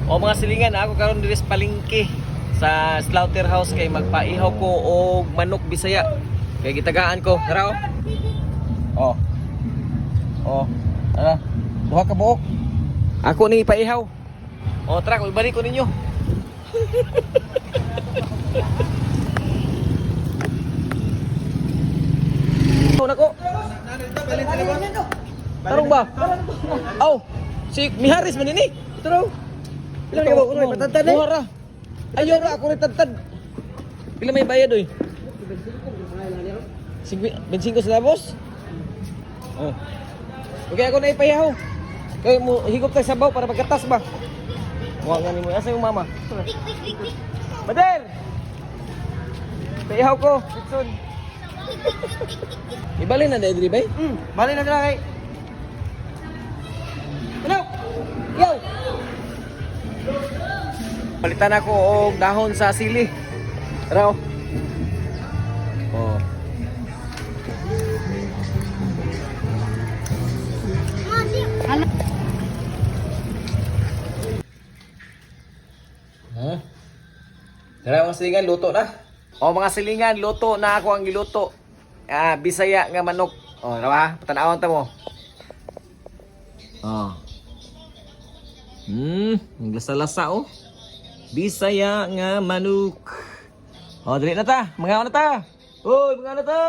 O mga silingan, ako karon diri sa palengke sa slaughterhouse kay magpaihaw ko og manok Bisaya. Kay gitagaan ko. Tara oh. Oh. Tara. Duha ka buok. Ako ni ipaihaw. O tara, ibalik ko ninyo. Ito na ko. Tarong ba? Aw, si Miharis man ini. Ito raw. Pila may buok ko patantad eh. Buhara. Ayaw ra ako ni tantad. Pila may bayad oy? 25 sa labos? Oh. Okay, ako na ipayaw. Kaya mo higop tayo sabaw para magkatas ba? Huwag nga ni mo. Asa yung mama? Bader! Payaw ko. Pitson. Ibalin na dahil dili ba? Balin na dila kay. Ano? Yaw! Palitan ako og dahon sa sili. Tara oh. Oh. Tara mga silingan, luto na. O mga silingan, luto na ako ang giluto. Bisaya nga manok. O, diba? Patanawon ta mo. O. Ang lasa-lasa oh. Bisaya nga manok. O, dali na ta. Mga na ta. Uy, mga na ta.